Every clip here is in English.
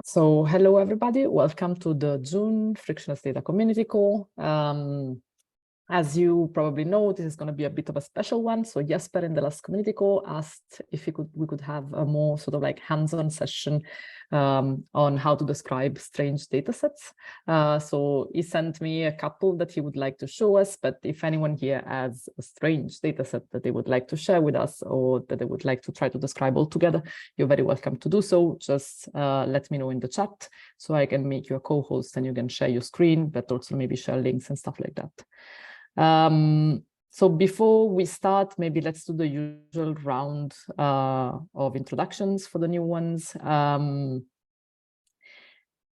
So hello, everybody. Welcome to the June Frictionless Data Community Call. As you probably know, this is going to be a bit of a special one. So Jesper in the last community call asked if we could have a more sort of like hands-on session on how to describe strange data sets. So he sent me a couple that he would like to show us, but if anyone here has a strange data set that they would like to share with us or that they would like to try to describe all together, you're very welcome to do so. Just let me know in the chat so I can make you a co-host and you can share your screen, but also maybe share links and stuff like that. So before we start, maybe let's do the usual round of introductions for the new ones.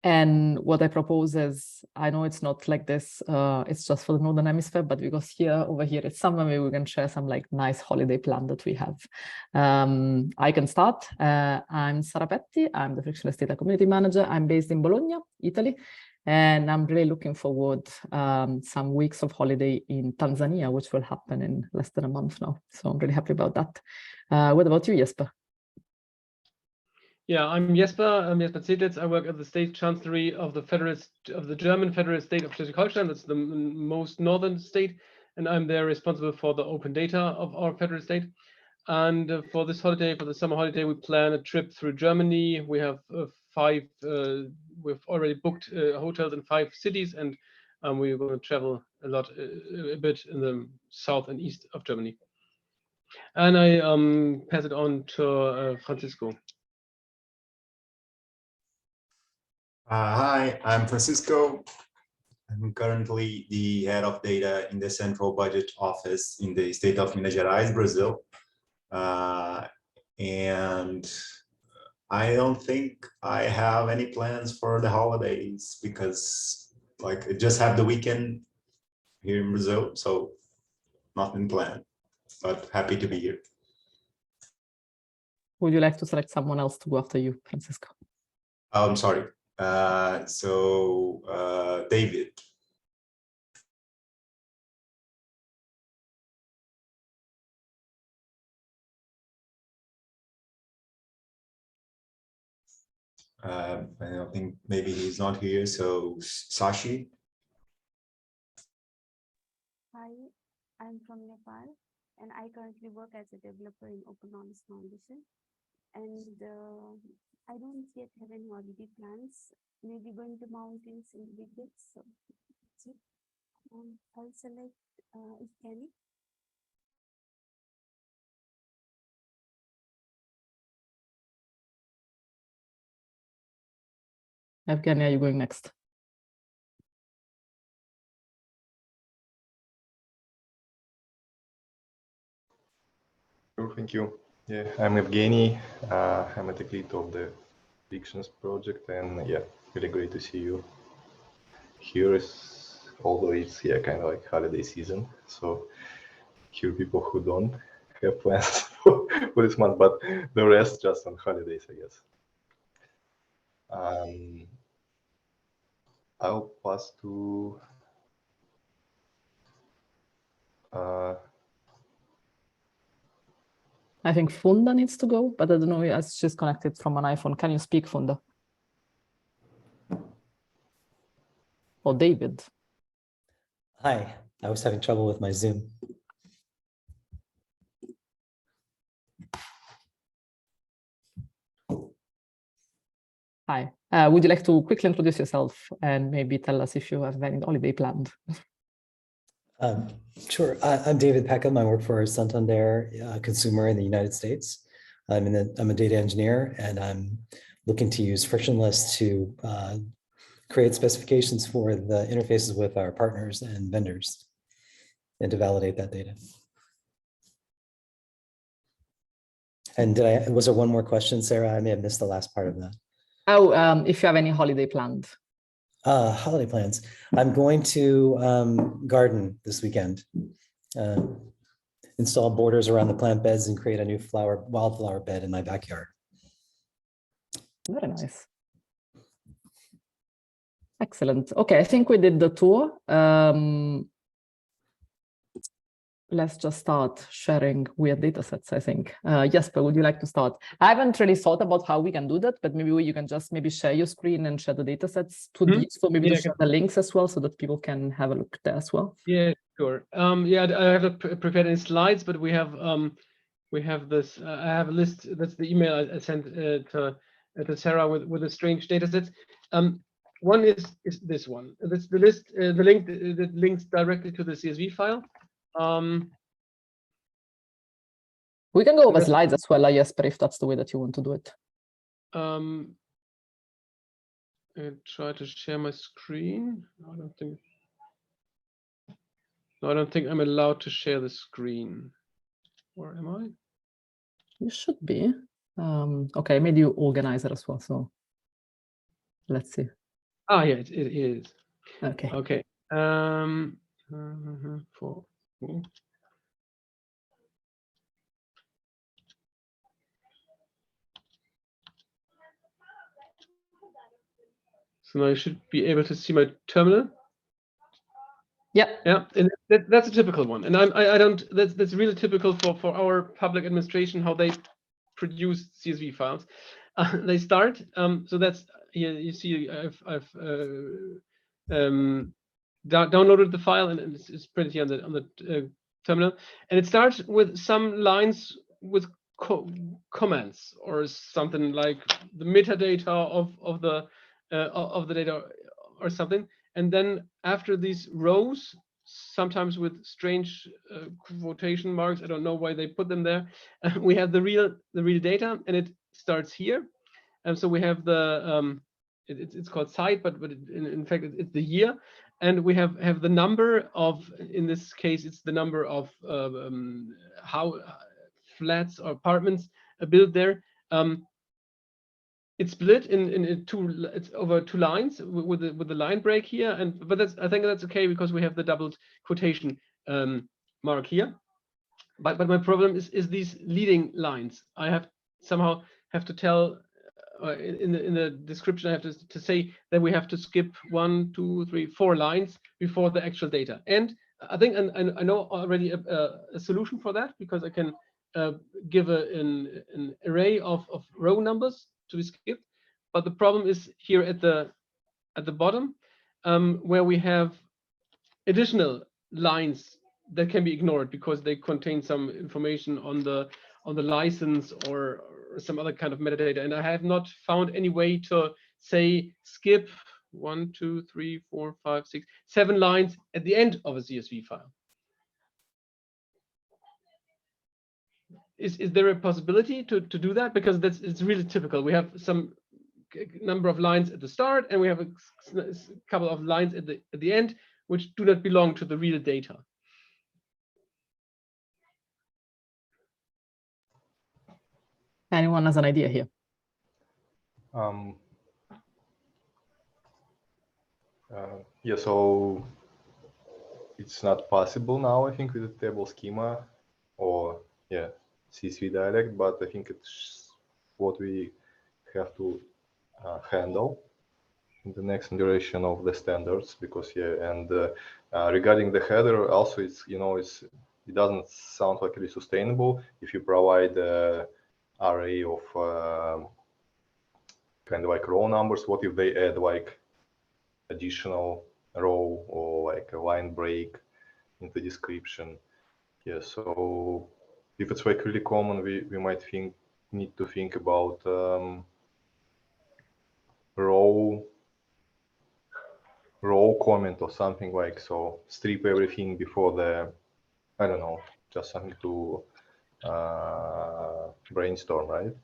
And what I propose is, I know it's not like this, it's just for the Northern Hemisphere, but because over here it's summer, maybe we can share some like nice holiday plan that we have. I can start. I'm Sara Petti. I'm the Frictionless Data Community Manager. I'm based in Bologna, Italy. And I'm really looking forward some weeks of holiday in Tanzania, which will happen in less than a month now. So I'm really happy about that. What about you, Jesper? Yeah, I'm Jesper. I'm Jesper Zedlitz. I work at the State Chancellery of the German Federal State of Schleswig-Holstein. That's the most northern state, and I'm there responsible for the open data of our federal state. And for this holiday, for the summer holiday, we plan a trip through Germany. We have we've already booked hotels in 5 cities, and we're going to travel a bit in the south and east of Germany. And I pass it on to Francisco. Hi, I'm Francisco. I'm currently the head of data in the Central Budget Office in the state of Minas Gerais, Brazil. And I don't think I have any plans for the holidays because like I just have the weekend here in Brazil, so nothing planned, but happy to be here. Would you like to select someone else to go after you, Francisco? I'm sorry. David. I don't think maybe he's not here, so Sashi. Hi, I'm from Nepal, and I currently work as a developer in Open Honest Foundation. And I don't yet have any holiday plans, maybe going to mountains in the weekends. So that's it. I'll select Kenny. Evgeny, are you going next? Sure, thank you. Yeah, I'm Evgeny. I'm a tech lead of the Frictionless project, and yeah, really great to see you here. Although it's kind of like holiday season, so here people who don't have plans for this month, but the rest just on holidays, I guess. I'll pass to I think Funda needs to go, but I don't know as she's connected from an iPhone. Can you speak, Funda? Or David? Hi, I was having trouble with my Zoom. Hi, would you like to quickly introduce yourself and maybe tell us if you have any holiday planned? Sure, I'm David Peckham. I work for Santander Consumer in the United States. I'm a data engineer, and I'm looking to use Frictionless to create specifications for the interfaces with our partners and vendors and to validate that data. And was there one more question, Sarah? I may have missed the last part of that. Oh, if you have any holiday planned. Holiday plans. I'm going to garden this weekend, install borders around the plant beds and create a new wildflower bed in my backyard. Very nice. Excellent. Okay, I think we did the tour. let's just start sharing weird data sets, I think. Jesper, would you like to start? I haven't really thought about how we can do that, but maybe you can just maybe share your screen and share the data sets. It would be useful maybe to share the links as well so that people can have a look there as well. Yeah, sure. Yeah, I haven't prepared any slides, but we have this. I have a list. That's the email I sent to Sarah with the strange data sets. One is this one. That's the list. The link that links directly to the CSV file. We can go over slides as well, Jesper, if that's the way that you want to do it. I try to share my screen. I don't think I'm allowed to share the screen. Or am I? You should be. Okay, maybe you organize it as well. So let's see. Ah, yeah, it is. Okay. Okay. So now you should be able to see my terminal. Yeah. Yeah, and that's a typical one. And I don't. That's really typical for our public administration, how they produce CSV files. They start. So that's here. You see, I've downloaded the file, and it's printed here on the terminal. And it starts with some lines with comments or something like the metadata of the data or something. And then after these rows, sometimes with strange quotation marks, I don't know why they put them there. We have the real data, and it starts here. And so we have the it's called site, but in fact it's the year, and we have the number of, in this case it's the number of how flats or apartments are built there. It's split in two. It's over two lines with the line break here, but I think that's okay because we have the doubled quotation mark here. But my problem is these leading lines. I somehow have to tell in the description. I have to say that we have to skip 1, 2, 3, 4 lines before the actual data. And I think I know already a solution for that, because I can give an array of row numbers to be skipped. But the problem is here at the bottom, where we have additional lines that can be ignored because they contain some information on the license or some other kind of metadata. And I have not found any way to say skip 1, 2, 3, 4, 5, 6, 7 lines at the end of a CSV file. Is there a possibility to do that? Because it's really typical. We have some number of lines at the start, and we have a couple of lines at the end, which do not belong to the real data. Anyone has an idea here? Yeah, so it's not possible now, I think, with the table schema or CSV dialect, but I think it's what we have to handle in the next iteration of the standards, because regarding the header also, it doesn't sound like really sustainable if you provide an array of kind of like row numbers. What if they add like additional row or like a line break in the description? Yeah, so if it's like really common, we might need to think about row comment or something like, so strip everything before the, I don't know, just something to brainstorm, right?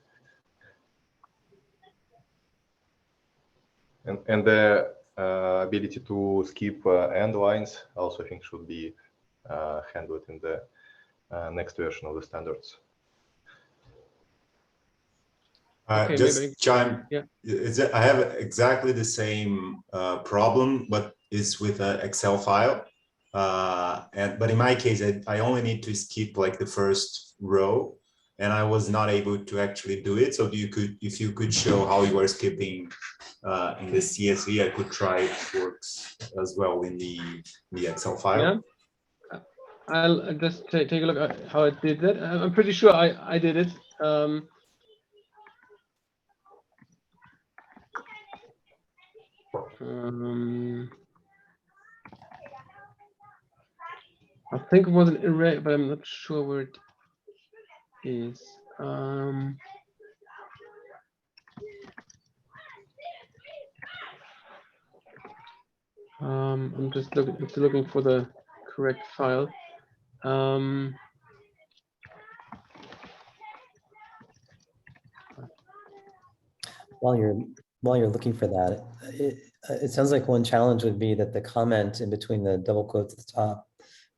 And the ability to skip end lines also, I think, should be handled in the next version of the standards. Okay, just chime. Yeah. I have exactly the same problem, but it's with an Excel file. But in my case, I only need to skip like the first row, and I was not able to actually do it. So if you could show how you are skipping in the CSV, I could try it works as well in the Excel file. Yeah. I'll just take a look at how I did that. I'm pretty sure I did it. I think it was an array, but I'm not sure where it is. I'm just looking for the correct file. While you're looking for that, it sounds like one challenge would be that the comment in between the double quotes at the top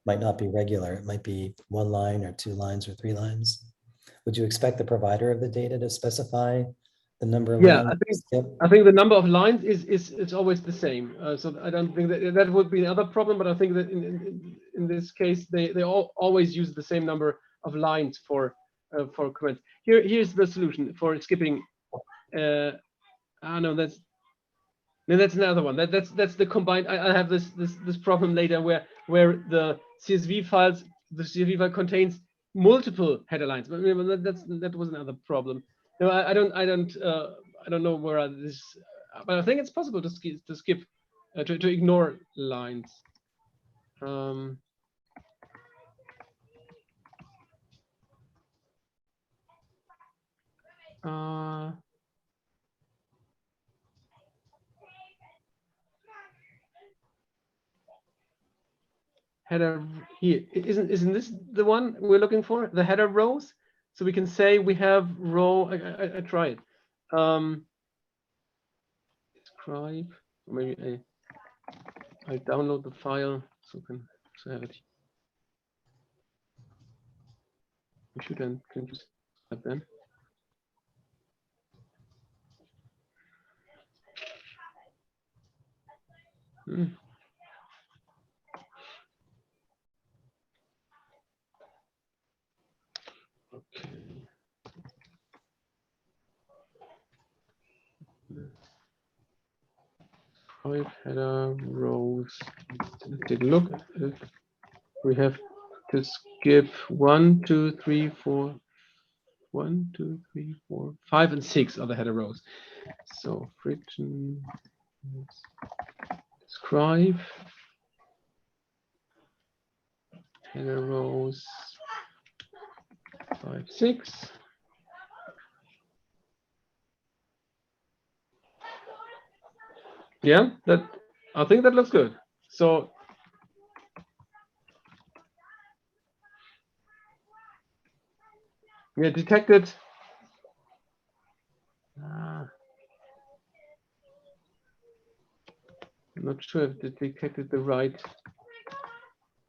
might not be regular. It might be 1 line or 2 lines or 3 lines. Would you expect the provider of the data to specify the number of Yeah, lines? I think the number of lines is always the same. So I don't think that would be another problem. But I think that in this case they always use the same number of lines for comments. Here's the solution for skipping. No, that's another one. That's the combined. I have this problem later where the CSV file contains multiple header lines. But that was another problem. No, I don't know where this. But I think it's possible to skip to ignore lines. Header here isn't this the one we're looking for, the header rows? So we can say we have row. I try it. Describe. Maybe I download the file so can have it. We should then can just have then. Okay. Five header rows. Let's take a look. We have to skip 1, 2, 3, 4. 1, 2, 3, 4, 5, and 6 are the header rows. So friction describe header rows 5, 6. Yeah, I think that looks good. So we detected. I'm not sure if it detected the right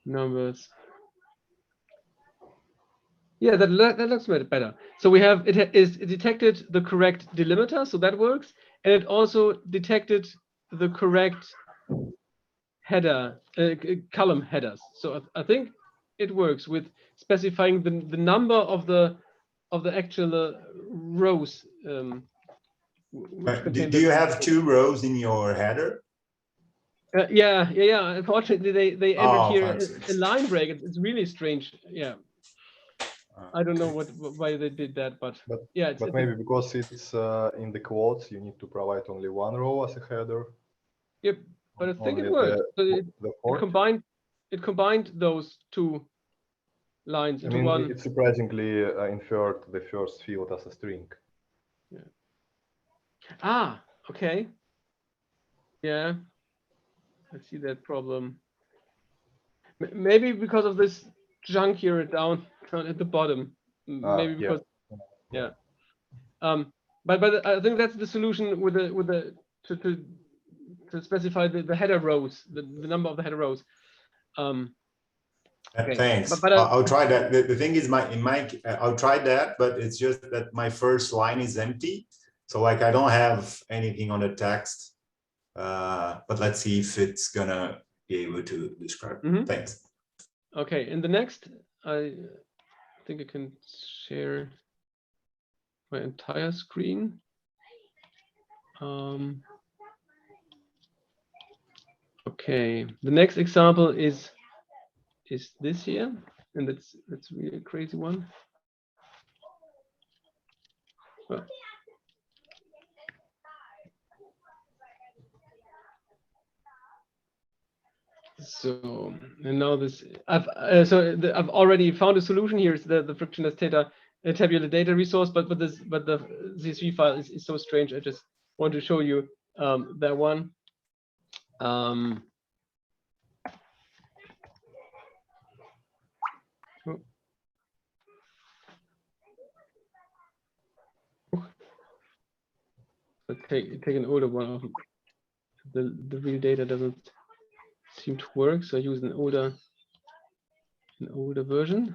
numbers. Yeah, that looks better. So we have it detected the correct delimiter, so that works, and it also detected the correct header column headers. So I think it works with specifying the number of the actual rows. Do you have 2 rows in your header? Yeah. Unfortunately, they entered here 5, 6. a line break. It's really strange. Yeah. I don't know why they did that, but yeah. But maybe because it's in the quotes, you need to provide only 1 row as a header. Yep, but I think it Only worked. So it combined those 2 lines into one. It surprisingly inferred the first field as a string. Yeah. Ah, okay. Yeah, I see that problem. Maybe because of this junk here down at the bottom. Maybe because yeah. But I think that's the solution with the to specify the header rows, the number of the header rows. Okay. Thanks. But I'll try that. The thing is, I'll try that, but it's just that my first line is empty. So like I don't have anything on the text. But let's see if it's gonna be able to describe. Thanks. Okay, in the next, I think I can share my entire screen. Okay, the next example is is this here, and that's really a crazy one. Well, so, and now this, I've already found a solution. Here's the frictionless data, tabular data resource, but the CSV file is so strange. I just want to show you that one. Take an older one. The real data doesn't seem to work, so I use an older version.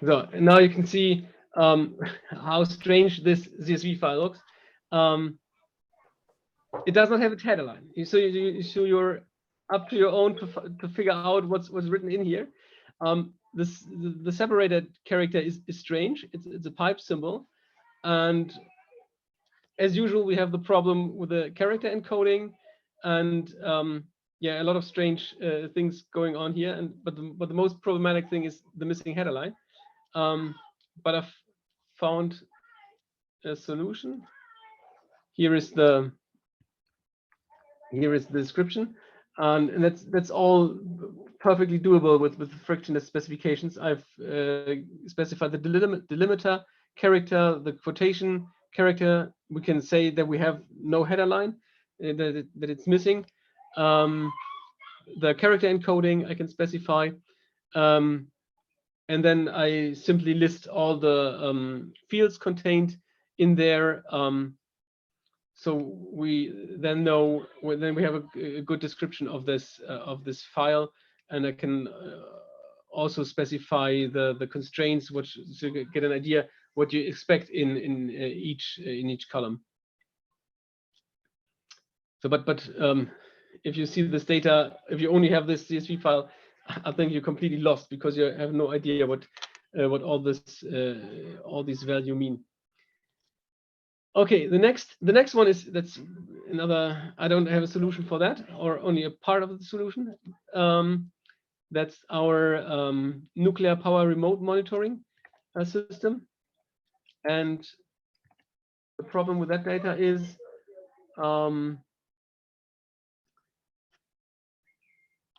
So now you can see how strange this CSV file looks. It does not have a headline, so you're up to your own to figure out what's written in here. The separated character is strange. It's a pipe symbol, and as usual, we have the problem with the character encoding, and yeah, a lot of strange things going on here. But the most problematic thing is the missing headline. But I've found a solution. Here is the description, and that's all perfectly doable with frictionless specifications. I've specified the delimiter character, the quotation character. We can say that we have no header line, that it's missing. The character encoding I can specify, and then I simply list all the fields contained in there. So we then know, then we have a good description of this file, and I can also specify the constraints, which so you get an idea what you expect in each column. So, but if you see this data, if you only have this CSV file, I think you're completely lost because you have no idea what all these values mean. Okay, the next one is, that's another, I don't have a solution for that, or only a part of the solution. That's our nuclear power remote monitoring system. And the problem with that data is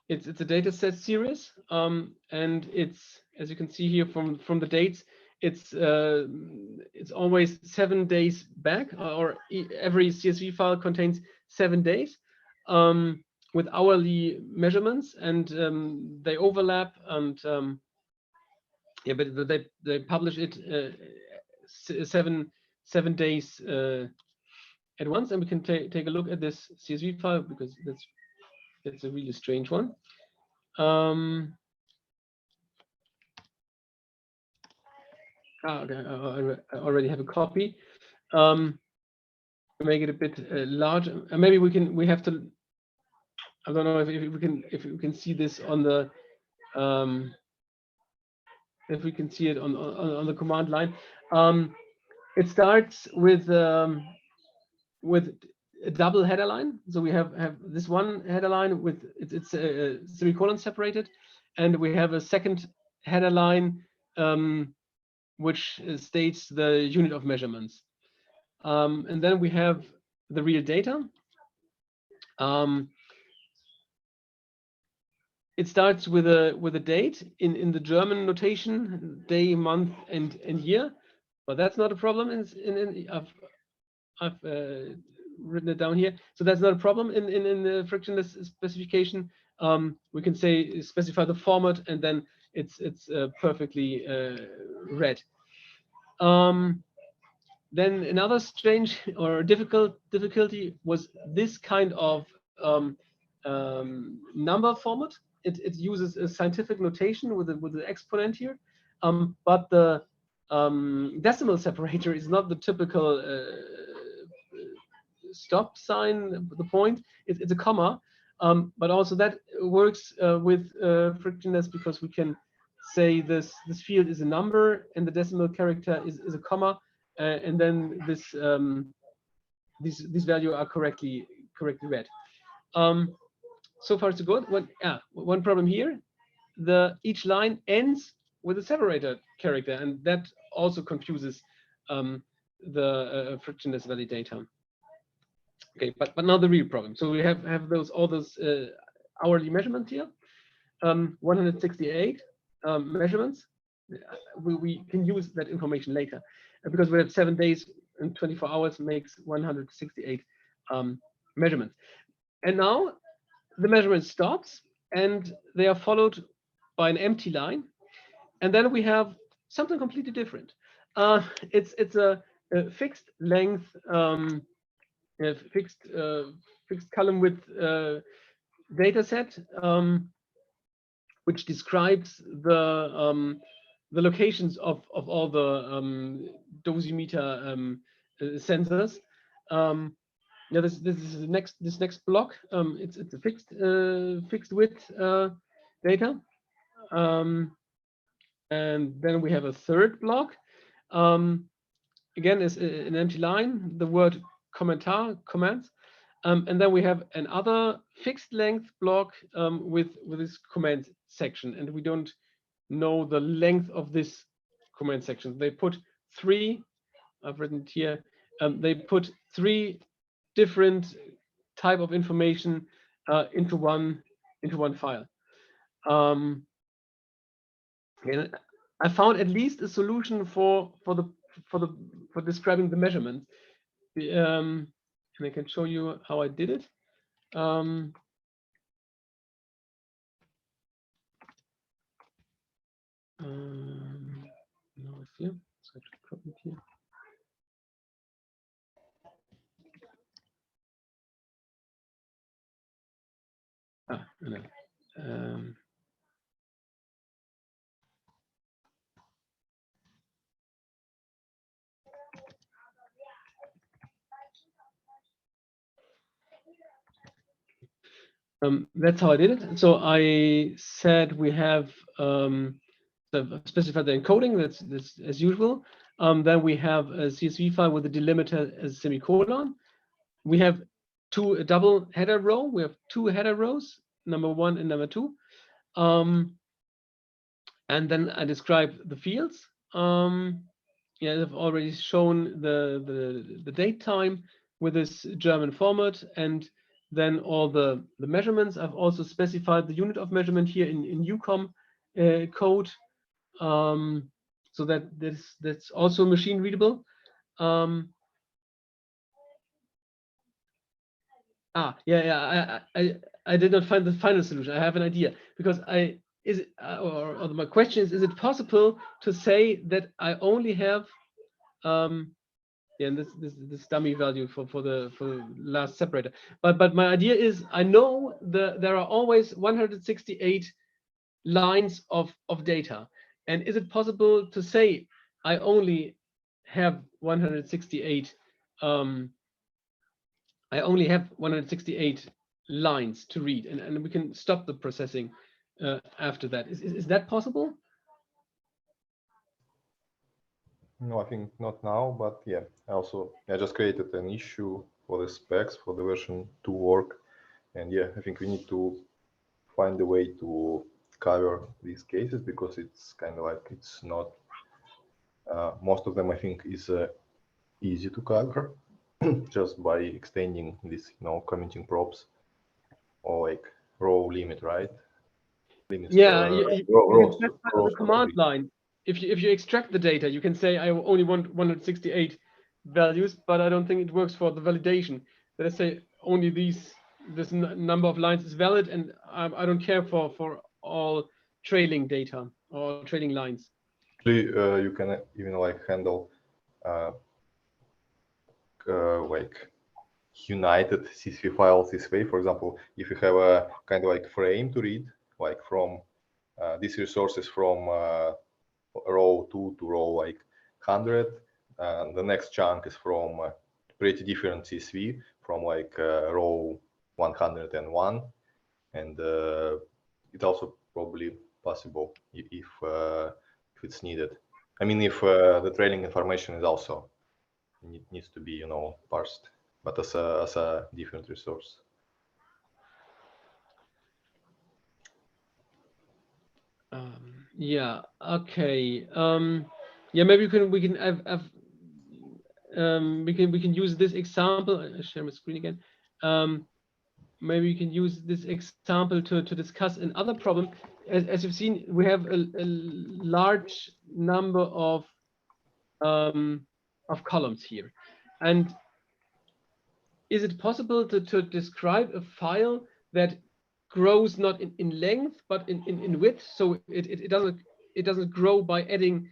it's a data set series, and it's, as you can see here from the dates, it's always 7 days back, or every CSV file contains 7 days with hourly measurements, and they overlap, and yeah, but they publish it 7 days at once, and we can take a look at this CSV file because that's a really strange one. Okay, I already have a copy. Make it a bit larger. Maybe we have to. I don't know if we can see this on the if we can see it on the command line. It starts with a double header line. So we have this one header line with it's semicolon separated, and we have a second header line which states the unit of measurements. And then we have the real data. It starts with a date in the German notation, day, month, and year, but that's not a problem. I've written it down here, so that's not a problem in the frictionless specification. We can say specify the format, and then it's perfectly read. Then another strange or difficulty was this kind of number format. It uses a scientific notation with the exponent here, but the decimal separator is not the typical stop sign, the point. It's a comma, but also that works with frictionless, because we can say this field is a number and the decimal character is a comma, and then these values are correctly read. So far so good. One problem here: each line ends with a separator character, and that also confuses the frictionless validator. Okay, but now the real problem. So we have all those hourly measurements here, 168 measurements. We can use that information later, because we have 7 days and 24 hours makes 168 measurements. And now the measurement stops, and they are followed by an empty line, and then we have something completely different. It's a fixed length, fixed column width data set, which describes the locations of all the dosimeter sensors. Yeah, this is this next block. It's a fixed width data, and then we have a third block. Again, is an empty line. The word comments, and then we have another fixed length block with this comment section, and we don't know the length of this comment section. They put 3. I've written it here. They put 3 different type of information into one file. And I found at least a solution for describing the measurement. And I can show you how I did it. No, it's here. So I should copy it here. No. That's how I did it. So I said we have specified the encoding. That's as usual. Then we have a CSV file with a delimiter as a semicolon. We have a double header row. We have 2 header rows, number 1 and number 2. And then I describe the fields. Yeah, I've already shown the date time with this German format, and then all the measurements. I've also specified the unit of measurement here in UCOM code, so that's also machine readable. Yeah. I did not find the final solution. I have an idea, because my question is it possible to say that I only have and this dummy value for the last separator, but my idea is I know there are always 168 lines of data, and is it possible to say I only have 168 lines to read, and we can stop the processing after that. Is that possible? No, I think not now, but yeah, I just created an issue for the specs for the version 2 work. And yeah, I think we need to find a way to cover these cases, because it's kind of like it's not, most of them I think is easy to cover just by extending this, commenting props or like row limit, right? Limits Yeah, for, you can specify on the command line. If you extract the data, you can say I only want 168 values, but I don't think it works for the validation. Let's say only this number of lines is valid, and I don't care for all trailing data or trailing lines. You can even like handle like united CSV files this way. For example, if you have a kind of like frame to read, like from these resources from row 2 to row like 100, the next chunk is from pretty different CSV from like row 101, and it's also probably possible if it's needed. I mean, if the trailing information is also needs to be parsed. but as a different resource. Yeah. Okay. Yeah. Maybe we can use this example. I share my screen again. Maybe we can use this example to discuss another problem. As you've seen, we have a large number of columns here, and is it possible to describe a file that grows not in length but in width, so it doesn't grow by adding,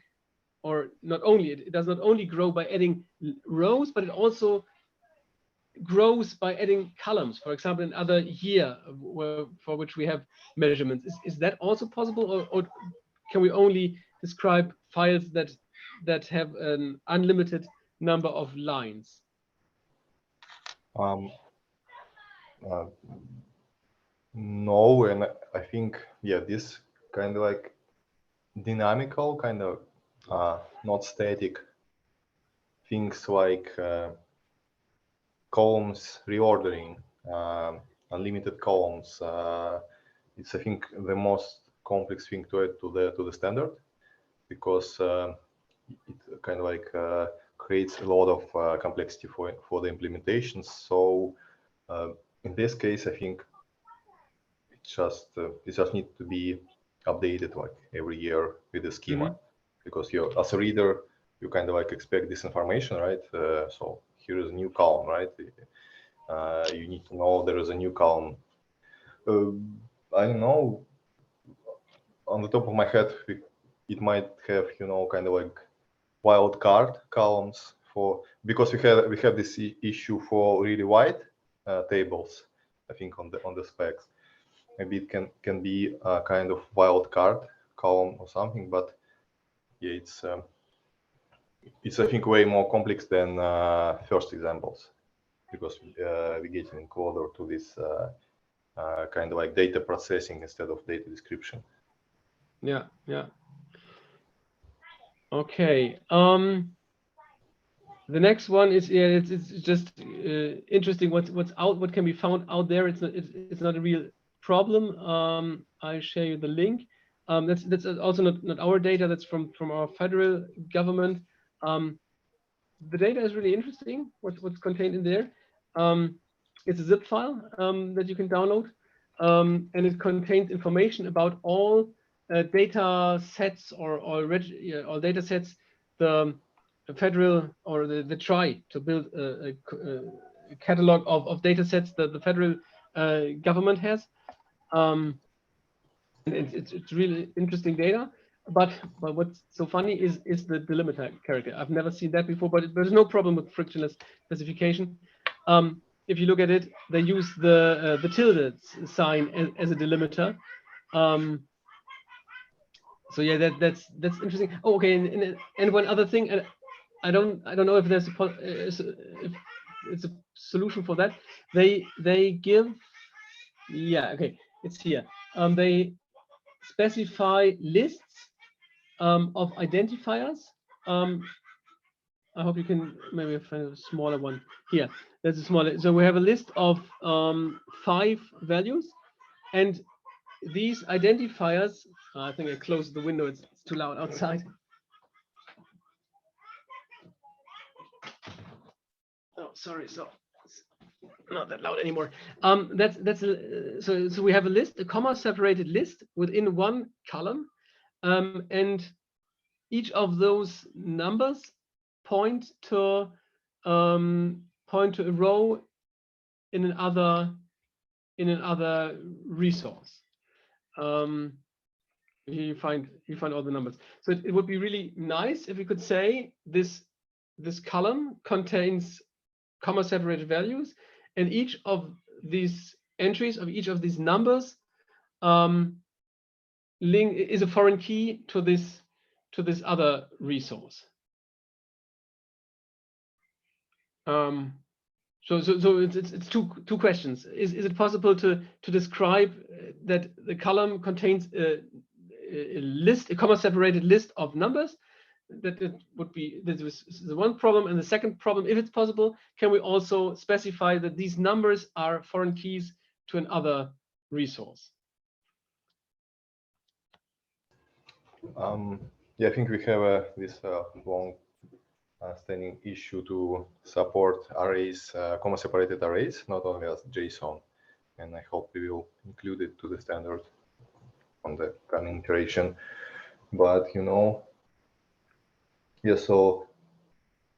or not only it does not only grow by adding rows, but it also grows by adding columns, for example another year for which we have measurements. Is that also possible, or can we only describe files that have an unlimited number of lines? No, and I think, yeah, this kind of like dynamical, kind of not static things like columns reordering, unlimited columns. It's, I think, the most complex thing to add to the standard, because it kind of like creates a lot of complexity for the implementations. So in this case, I think it just needs to be updated like every year with the schema, because you, as a reader, you kind of like expect this information, right? So here is a new column, right? You need to know there is a new column. I don't know, on the top of my head, it might have, you know, kind of like wildcard columns because we have this issue for really wide tables, I think, on the specs. Maybe it can be a kind of wildcard column or something, but yeah, it's I think way more complex than first examples, because we're getting closer to this kind of like data processing instead of data description. Yeah. Okay. The next one is, yeah, it's just interesting what's out, what can be found out there. It's not a real problem. I share you the link. That's also not our data. That's from our federal government. The data is really interesting. What's contained in there? It's a zip file that you can download, and it contains information about all data sets or data sets the federal or the try to build a catalog of data sets that the federal government has. It's really interesting data, but what's so funny is the delimiter character. I've never seen that before, but there's no problem with frictionless specification. If you look at it, they use the tilde sign as a delimiter. So yeah, that's interesting. Oh, okay, and one other thing, and I don't know if there's if it's a solution for that. They give, yeah, okay, it's here. They specify lists of identifiers. I hope you can maybe find a smaller one here. There's a smaller. So we have a list of 5 values, and these identifiers. I think I closed the window. It's too loud outside. Oh, sorry. So it's not that loud anymore. So we have a list, a comma-separated list within one column, and each of those numbers point to a row in another resource. Here you find all the numbers. So it would be really nice if we could say this column contains comma-separated values, and each of these entries of each of these numbers is a foreign key to this other resource. So it's two questions. Is it possible to describe that the column contains a list, a comma-separated list of numbers, that it would be, this was the one problem. And the second problem, if it's possible, can we also specify that these numbers are foreign keys to another resource? Yeah, I think we have this long standing issue to support arrays, comma separated arrays, not only as JSON. And I hope we will include it to the standard on the coming iteration. But yeah, so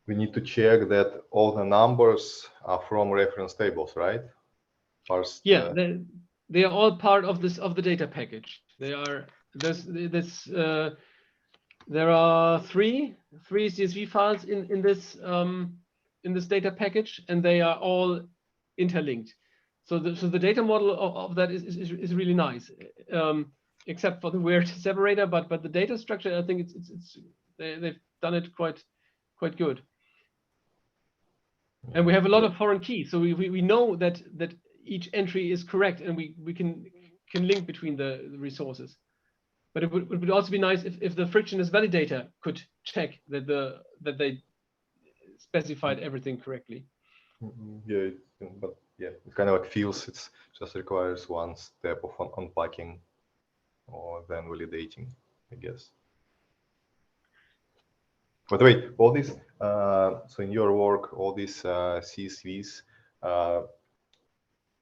we need to check that all the numbers are from reference tables, right? First, yeah, they are all part of the data package. They are there are three CSV files in this data package, and they are all interlinked. So the data model of that is really nice, except for the weird separator. But the data structure, I think they've done it quite good. And we have a lot of foreign keys, so we know that each entry is correct, and we can link between the resources. But it would also be nice if the frictionless validator could check that they specified everything correctly. Yeah, but yeah, it kind of like feels it just requires one step of unpacking or then validating, I guess. But wait, all this, so in your work, all these CSVs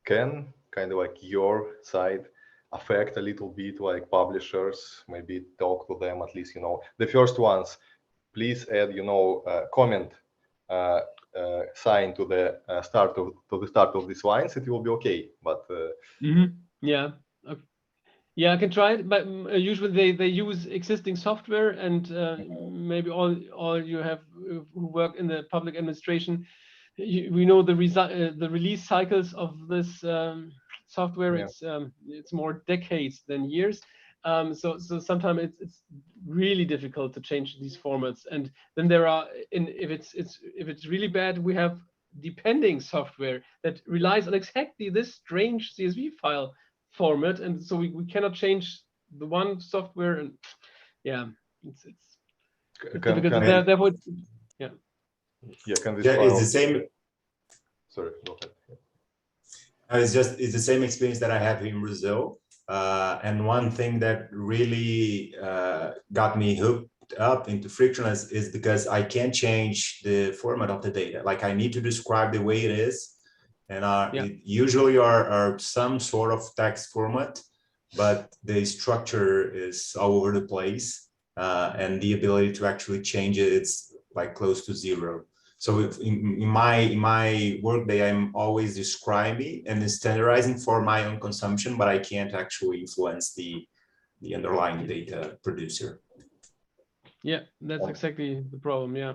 can kind of like your side affect a little bit like publishers, maybe talk to them at least, the first ones, please add, comment sign to the start of these lines, it will be okay. But yeah, okay. Yeah, I can try it, but usually they use existing software, and maybe all you have who work in the public administration, we know the release cycles of this software. Yeah. It's more decades than years. So sometimes it's really difficult to change these formats. And then there are, if it's really bad, we have depending software that relies on exactly this strange CSV file format, and so we cannot change the one software. And yeah, it's difficult. Therefore, yeah. Yeah, can this yeah, file... it's the same. Sorry, go ahead. It's the same experience that I have in Brazil. And one thing that really got me hooked up into Frictionless is because I can't change the format of the data. Like I need to describe the way it is. And it usually are some sort of text format, but the structure is all over the place. And the ability to actually change it, it's like close to zero. So in my workday, I'm always describing and standardizing for my own consumption, but I can't actually influence the underlying data producer. Yeah, that's exactly the problem. Yeah.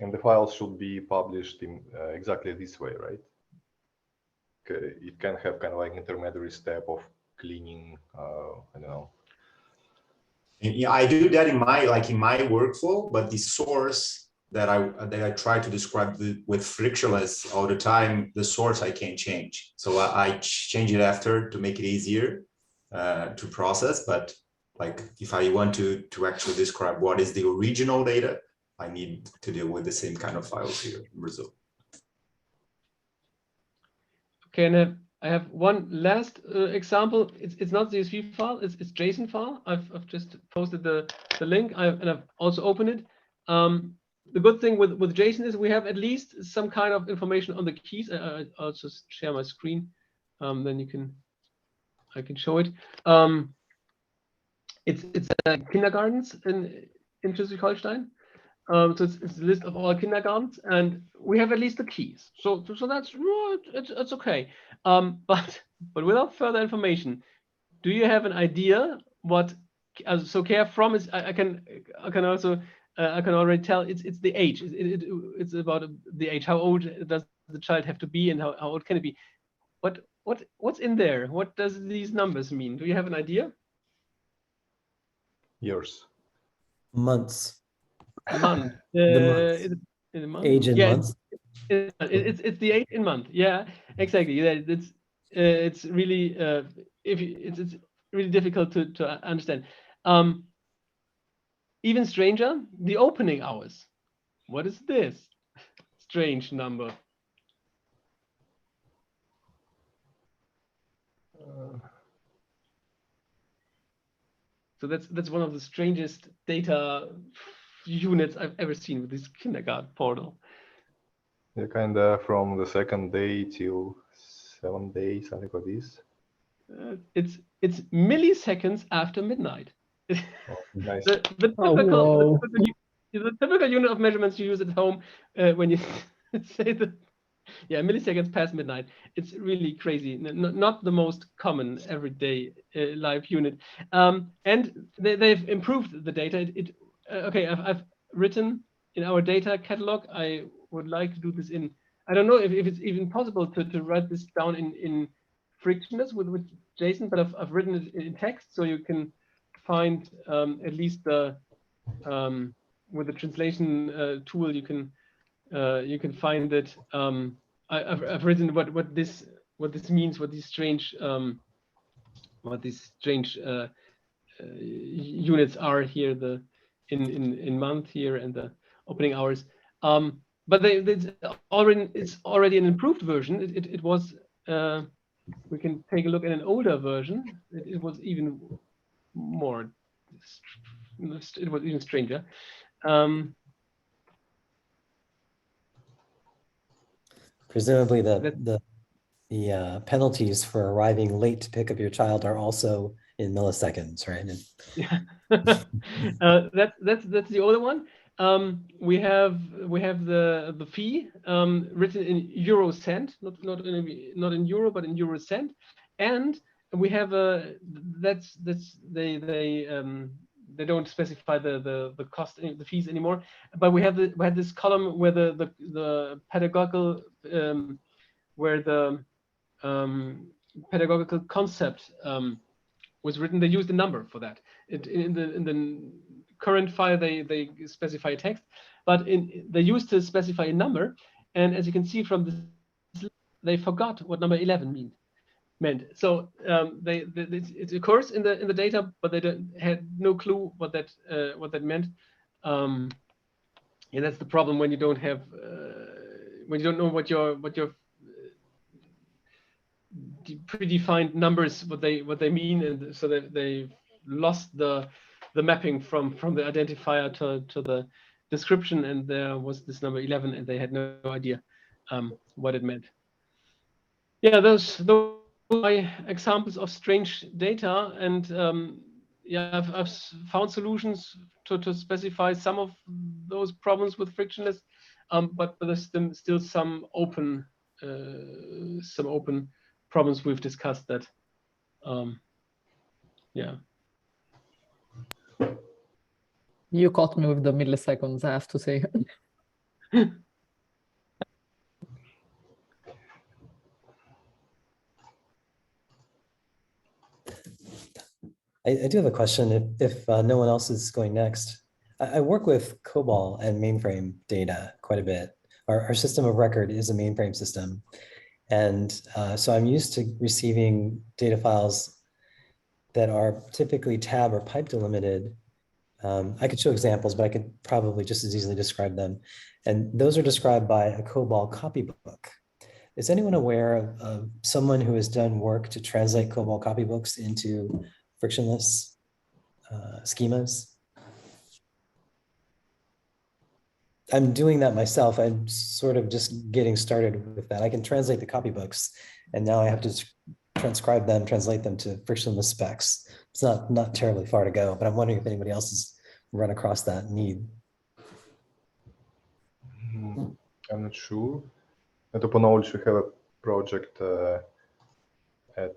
And the files should be published in exactly this way, right? Okay. It can have kind of like intermediary step of cleaning. I don't know. Yeah, I do that in my workflow, but the source that I try to describe with Frictionless all the time, the source I can't change. So I change it after to make it easier to process. But like if I want to actually describe what is the original data, I need to deal with the same kind of files here in Brazil. Okay, and I have one last example. It's not CSV file, it's JSON file. I've just posted the link, and I've also opened it. The good thing with JSON is we have at least some kind of information on the keys. I'll just share my screen, then I can show it. It's kindergartens in Schleswig-Holstein. So it's a list of all kindergartens, and we have at least the keys. So that's it's okay. But without further information, do you have an idea what? So care from is I can also I can already tell it's the age. It's about the age. How old does the child have to be, and how old can it be? What's in there? What does these numbers mean? Do you have an idea? Years. Months. Month. The month. Age in months. It's the age in month. Yeah, exactly. It's really it's really difficult to understand. even stranger, the opening hours. What is this strange number? So that's one of the strangest data units I've ever seen with this kindergarten portal. Yeah, kind of from the second day till 7 days, something like this. It's milliseconds after midnight. Oh, nice. the typical unit of measurements you use at home when you say that. Yeah, milliseconds past midnight. It's really crazy. Not the most common everyday live unit. And they've improved the data. Okay, I've written in our data catalog. I would like to do this in. I don't know if it's even possible to write this down in Frictionless with JSON, but I've written it in text, so you can find at least the with the translation tool you can find it. I've written what this means, what these strange units are here, the in month here and the opening hours. But it's already an improved version. It was we can take a look at an older version. It was even more. It was even stranger. Presumably the penalties for arriving late to pick up your child are also in milliseconds, right? Yeah, that's the older one. We have the fee written in euro cent, not in euro, but in euro cent, and we have they don't specify the cost, the fees anymore, but we had this column where the pedagogical where the pedagogical concept was written. They used a number for that. In the current file they specify text, but they used to specify a number, and as you can see from this, they forgot what number 11 meant. So it occurs in the data, but they had no clue what that meant. And that's the problem when you don't have when you don't know what your predefined numbers what they mean, and so they lost the mapping from the identifier to the description, and there was this number 11, and they had no idea what it meant. Yeah, those are my examples of strange data, and yeah, I've found solutions to specify some of those problems with Frictionless, but there's still some open problems we've discussed that yeah. You caught me with the milliseconds, I have to say. I do have a question if no one else is going next. I work with COBOL and mainframe data quite a bit. Our system of record is a mainframe system. And so I'm used to receiving data files that are typically tab or pipe delimited. I could show examples, but I could probably just as easily describe them. And those are described by a COBOL copybook. Is anyone aware of someone who has done work to translate COBOL copybooks into frictionless schemas? I'm doing that myself. I'm sort of just getting started with that. I can translate the copybooks, and now I have to transcribe them, translate them to frictionless specs. It's not terribly far to go, but I'm wondering if anybody else has run across that need. I'm not sure. At Open Knowledge, we have a project at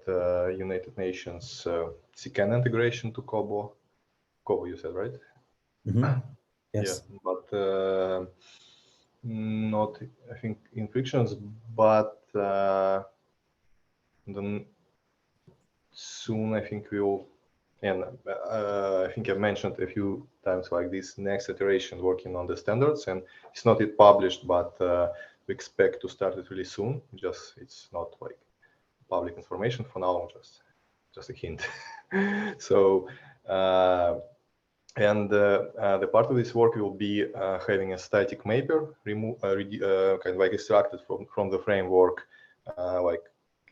United Nations CCAN integration to COBOL. COBOL, you said, right? Mm-hmm. Yes. Yeah, but not, I think, in Frictions, but then soon I think we'll, and I think I've mentioned a few times like this next iteration working on the standards, and it's not yet published, but we expect to start it really soon. Just it's not like public information for now, just a hint. So And the part of this work will be having a static mapper, kind of like extracted from the framework,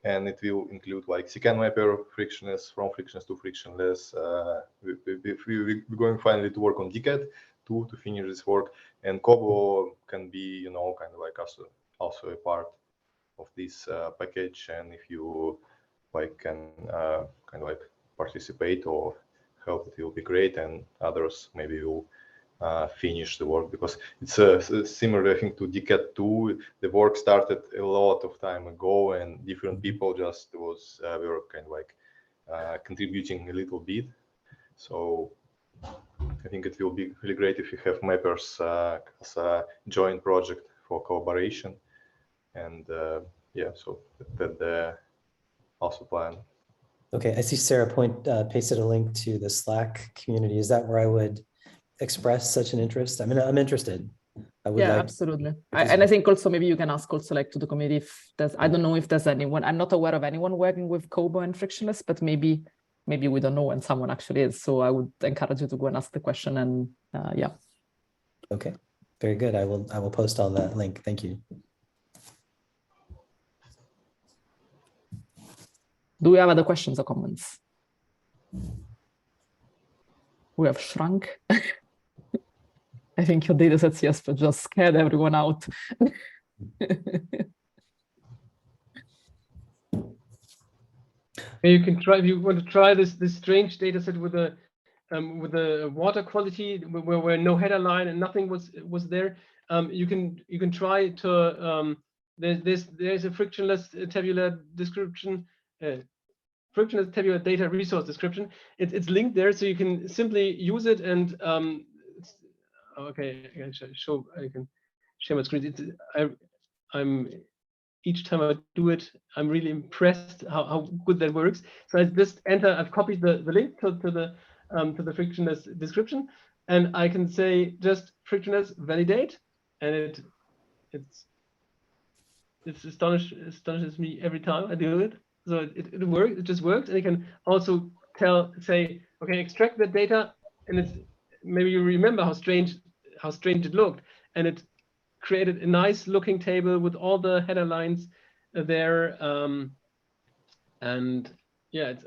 and it will include like secant mapper, frictionless, from frictionless to frictionless. We're going finally to work on DCAT to finish this work, and Kobo can be, kind of like also a part of this package. And if you can kind of like participate or help, it will be great, and others maybe will finish the work, because it's a similar thing to DCAT 2. The work started a lot of time ago, and different people just were kind of like contributing a little bit. So I think it will be really great if you have mappers as a joint project for collaboration. And yeah, so that also plan. Okay, I see Sarah pasted a link to the Slack community. Is that where I would express such an interest? I mean, I'm interested. I would like. Absolutely. And I think also maybe you can ask also like to the committee if there's, I don't know if there's anyone, I'm not aware of anyone working with Kobo and Frictionless, but maybe we don't know and someone actually is. So I would encourage you to go and ask the question, and yeah. Okay, very good. I will post on that link. Thank you. Do we have other questions or comments? We have shrunk. I think your data sets, yes, but just scared everyone out. You can try, if you want to try this strange data set with the water quality where no header line and nothing was there. You can try to there's a frictionless tabular description, frictionless tabular data resource description. It's linked there, so you can simply use it. And okay, I can share my screen. I'm each time I do it, I'm really impressed how good that works. So I just I've copied the link to the frictionless description, and I can say just frictionless validate, and it astonishes me every time I do it. So it works. It just works, and you can also say, okay, extract the data, and it's maybe you remember how strange it looked, and it created a nice looking table with all the header lines there, and yeah, it's,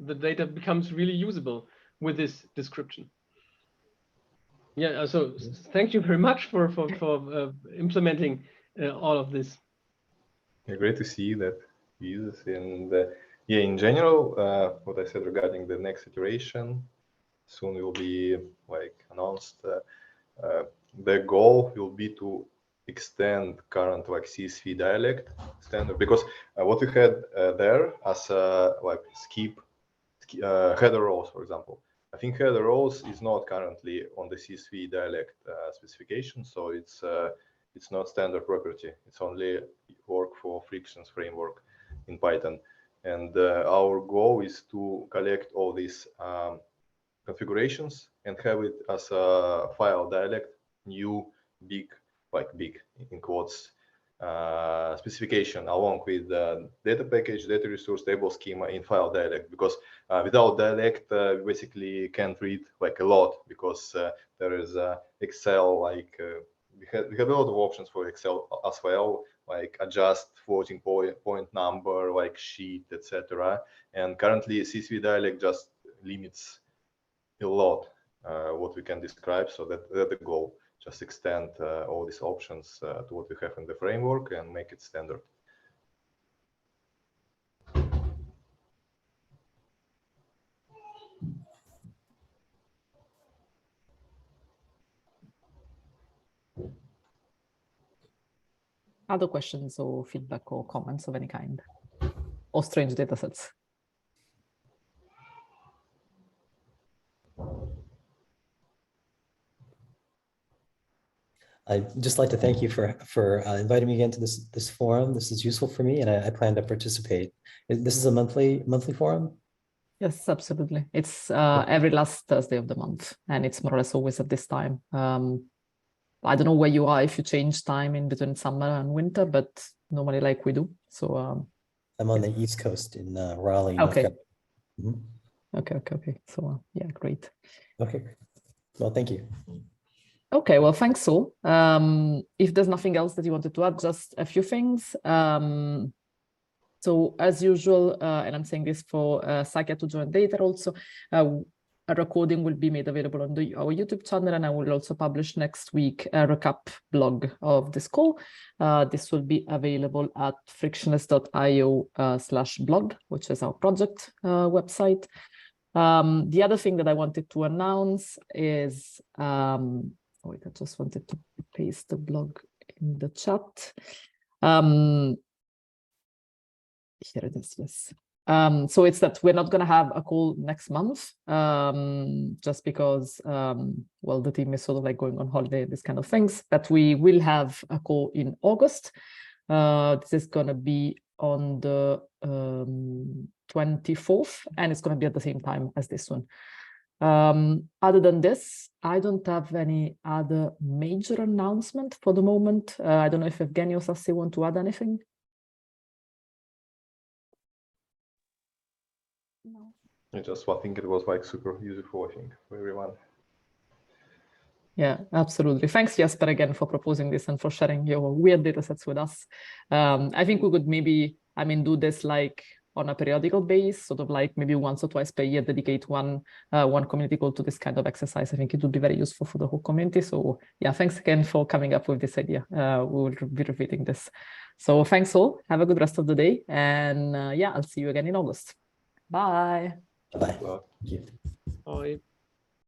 the data becomes really usable with this description. Yeah, so thank you very much for implementing all of this. Yeah, great to see that uses. And yeah, in general, what I said regarding the next iteration soon will be like announced. The goal will be to extend current like CSV dialect standard, because what we had there as like skip header rows, for example. I think header rows is not currently on the CSV dialect specification, so it's not standard property. It's only work for Frictionless framework in Python. And our goal is to collect all these configurations and have it as a file dialect, new big in quotes specification, along with the data package, data resource, table schema in file dialect, because without dialect we basically can't read like a lot, because there is Excel, like we have a lot of options for Excel as well, like adjust floating point number, like sheet, etc. And currently CSV dialect just limits a lot what we can describe, so that's the goal. Just extend all these options to what we have in the framework and make it standard. Other questions or feedback or comments of any kind, or strange data sets? I'd just like to thank you for inviting me again to this forum. This is useful for me, and I plan to participate. This is a monthly forum? Yes, absolutely. It's every last Thursday of the month, and it's more or less always at this time. I don't know where you are, if you change time in between summer and winter, but normally like we do. So I'm on the East Coast in Raleigh. Okay. Mm-hmm. Okay. So yeah, great. Okay. Well, thank you. Okay, well, thanks, Sol. If there's nothing else that you wanted to add, just a few things. So as usual, and I'm saying this for Sakya to join later also, a recording will be made available on our YouTube channel, and I will also publish next week a recap blog of this call. This will be available at frictionless.io/blog, which is our project website. The other thing that I wanted to announce is, wait, I just wanted to paste the blog in the chat. Here it is, yes. So it's that we're not going to have a call next month, just because, well, the team is sort of like going on holiday, this kind of things, but we will have a call in August. This is going to be on the 24th, and it's going to be at the same time as this one. Other than this, I don't have any other major announcement for the moment. I don't know if Evgeny or Sassi want to add anything. No. I just think it was like super useful, I think, for everyone. Yeah, absolutely. Thanks, Jesper, again for proposing this and for sharing your weird data sets with us. I think we could maybe, do this like on a periodical basis, sort of like maybe once or twice per year, dedicate one community call to this kind of exercise. I think it would be very useful for the whole community. So yeah, thanks again for coming up with this idea. We will be repeating this. So thanks all. Have a good rest of the day. And yeah, I'll see you again in August. Bye. Bye. Well, Thank you. Bye.